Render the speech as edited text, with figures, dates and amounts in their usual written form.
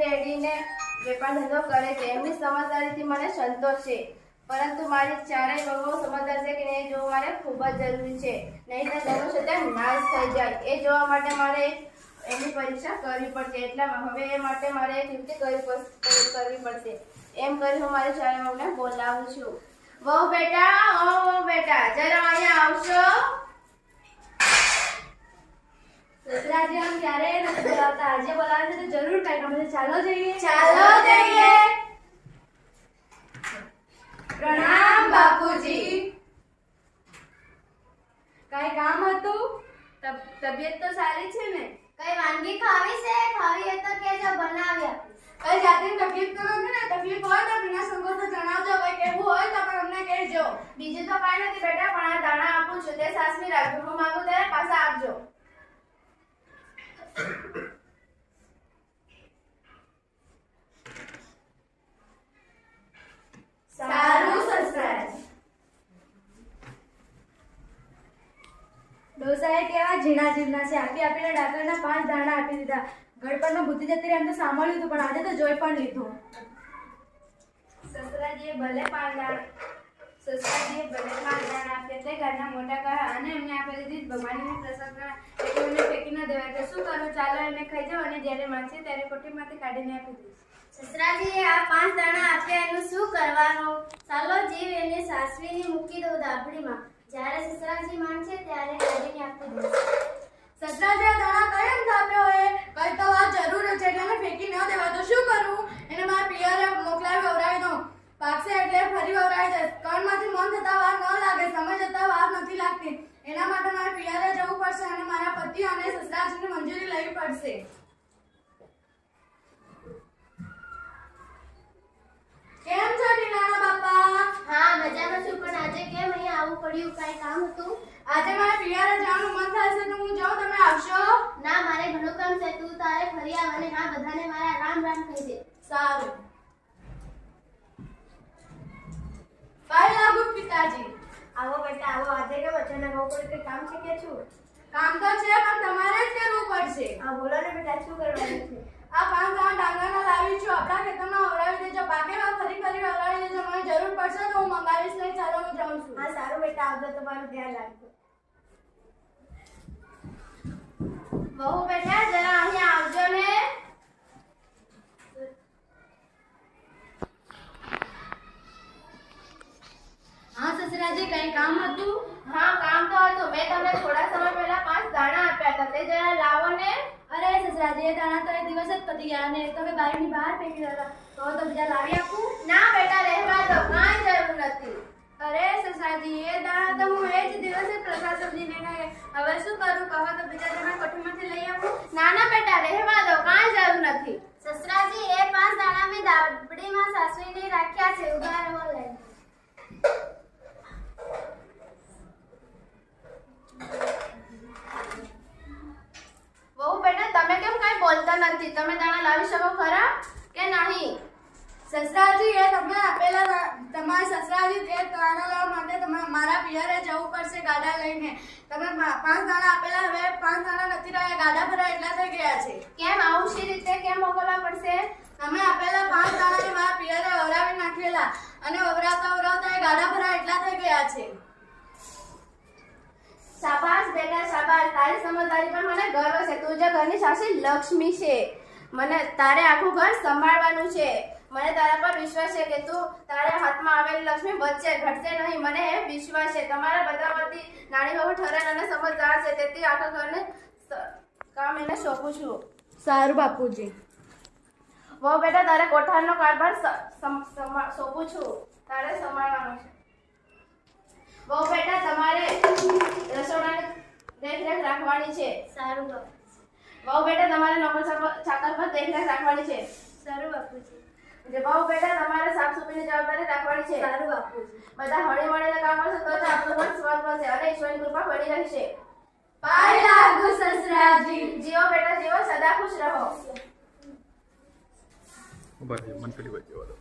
રેડીને વેપાર ધંધો કરે છે. એમની સમજદારીથી મને સંતોષ છે, પરંતુ મારી ચારેય વહુઓ સમજદાર છે કે નહીં જોવું મારે ખૂબ જ જરૂરી છે. નહીં તો તેનું છે તે નાશ થઈ જાય. એ જોવા માટે મારે એની પરીક્ષા કરવી પડશે. એટલે હવે એ માટે મારે એક યુક્તિ કરવી પડશે. એમ કરી હું મારી ચારેય વહુને બોલાવું છું. વહુ બેટા, જરા અહીંયા આવશો. સસરાજી આમ ક્યારે નથી બોલાવતા, આજે બોલાવે છે તો જરૂર કાંઈ કામ છે. ચાલો જઈએ. પ્રણામ બાપુજી. કાંઈ કામ હતું? તબિયત તો સારી છે ને? કઈ વાનગી ખાવી છે? ખાવી હોય તો કેજો, બનાવી આપીશ. કઈ જાતની તકલીફ તો નથી ને? તકલીફ હોય તો બિના સંકોચે જણાવજો. કઈ કહેવું હોય તો પણ અમને કહેજો. બીજું તો કાંઈ નથી બેટા, પણ આ દાણા આપું છું તે સાસવી રાખજો. હું માંગુ ત્યારે પાછા આપજો. સારું સસરાજી. ડોસાએ કેવા ઝીણા ઝીણા છે. આપીને ડાકરના 5 દાણા આપી દીધા. ગળપણમાં બુદ્ધિ જતી રહી એમ તો સાંભળ્યું હતું, પણ આજે તો જોઈ પણ લીધું. સસરાજીએ ભલે 5 દાણા આપ્યા તે ઘરના મોટા કરા અને એમને આપી દીધી ભગવાનની પ્રસાદ એટલે એમને ફેંકી ન દેવાય. તો શું કરું? ચાલો એને ખાઈ જાઓ અને જ્યારે માંગશે ત્યારે કોઠીમાંથી કાઢીને આપી દઈશ. સસરાજીએ આ 5 દાણા આપ્યા, એનું શું કરવાનું? ચાલો જીવ એને સાસવીને મૂકી દઉં ડાબડીમાં. જ્યારે સસરાજી માંગશે ત્યારે કાઢીને આપી દઈશ. સસરાજી આ દાણા કઈ એમ આપ્યો હોય? કઈ તો વાત જરૂર છે એટલે અમે ફેંકી ન દેવા. તો શું કરું? એને મારા પિયરે મોકલાવી વવરાવી દઉં. પાકશે એટલે ફરી વવરાવી દઈશ. કણમાંથી મન થતા વાર ન લાગે, સમય જતા વાર નથી લાગતી. એના માટે મારે પિયરે જવું પડશે અને મારા પતિ અને સસરાજીની મંજૂરી લેવી પડશે. કેમ છો ટીનાના બાપા? હા, મજામાં છું, પણ આજે કેમ અહીંયા આવવું પડ્યું? કાંઈ કામ હતું? આજે મારે પિયરે જવાનું મન થાય છે તો હું જાઉં, તમે આવશો? ના, મારે ઘણું કામ છે. તું તારે ફરી આવ અને હા બધાને મારા રામ રામ કહેજે. સારું. કઈ લાગુ પિતાજી? આવો બેટા આવો. આજે કેમ અચાનક આવું પડ્યું? કંઈ કામ છે કે શું? કામ તો છે પણ તમારે જ કરવું પડશે. હા બોલો ને બેટા, શું કરવાનું છે? આ 5 દાણા ડાંગરના લાવી છું. આપણા ખેતરમાં વવરાવી દેજો. પાકેમાં ફરી વવરાવી દેજો. મને જરૂર પડશે તો હું મંગાવીશ નહીં. ચાલો હું જાઉં છું. હા સારું બેટા, આવજો. તમારું ધ્યાન રાખજો. વહુ બેટા, જરા અહીંયા આવજો ને. હા સસરાજી, કઈ કામ હતું? હા કામ તો હતું. મેં તમને થોડા સમય પહેલા 5 દાણા આપ્યા હતા, તે જરા લાવો ને. અરે સસરાજી, એ દાણા તો એક દિવસ જ પતી ગયા અને તમે બારીની બહાર ફેંકી દીધા. તો બીજા લાવી આપું? ના બેટા, રહેવા દો, કાંઈ જરૂર નથી. અરે સસરાજી, એ દાણા તો હું એ જ દિવસે પ્રસાદ સમજીને ખાઈ. હવે શું કરું? કહો તો બીજા દાણા કોઠીમાંથી લઈ આવું? ના ના બેટા, રહેવા દો, કાંઈ જરૂર નથી. સસરાજી, એ 5 દાણા મેં ડાબડીમાં સાસવીને રાખ્યા છે. ઉભા રહો લઈ. વહુ બેટા, તમે કેમ કાંઈ બોલતા નથી? તમે દાણા લાવી શકો ખરા કે નહીં? સસરાજી, એ તમે આપેલા તમારા સસરાજી એ દાણા લેવા માટે મારા પિયરે જવું પડશે ગાડા લઈને. તમે 5 દાણા આપેલા, હવે 5 દાણા નથી રહ્યા. ગાડા ભરા એટલા થઈ ગયા છે. કેમ આવું શી રીતે કેમ મોકલવા પડશે? તમે આપેલા 5 દાણાને મારા પિયરે વવરાવી નાખેલા અને વવરાવતા એ ગાડા ભરા એટલા થઈ ગયા છે. શાબાશ બેટા શાબાશ, તારી સમજદારી પર મને ગર્વ છે. તું જે ઘરની સાસી લક્ષ્મી છે. મને તારે આખું ઘર સંભાળવાનું છે. મને તારા પર વિશ્વાસ છે કે તું તારા હાથમાં આવેલી લક્ષ્મી બચશે, ઘટશે નહીં. મને એ વિશ્વાસ છે. તમારા બધા વતી નાની બહુ ઠરેલ અને સમજદાર છે, તેથી આખા ઘરને કામ એને સોંપું છું. સારું બાપુજી. વહુ બેટા, તારે કોઠારનો કારભાર સોંપું છું. તારે સંભાળવાનો છે. વહુ બેટા, તમારે રસોડાની દેખરેખ રાખવાની છે. સારું બાપુ. વહુ બેટા, તમારે નોકર ચાકર પર દેખરેખ રાખવાની છે. સારું બાપુજી. વહુ બેટા, તમારે સાફ સફાઈની જવાબદારી રાખવાની છે. સારું બાપુજી. બધા હળી મળીને કામ કરશો તો જ આપણું ઘર સ્વસ્થ બનશે અને ઈશ્વરની કૃપા બની રહેશે. પાય લાગુ સસરાજી. જીવો બેટા જીવો, સદા ખુશ રહો. ઉભા રહી, મન પેલી બાજુ જવા દો.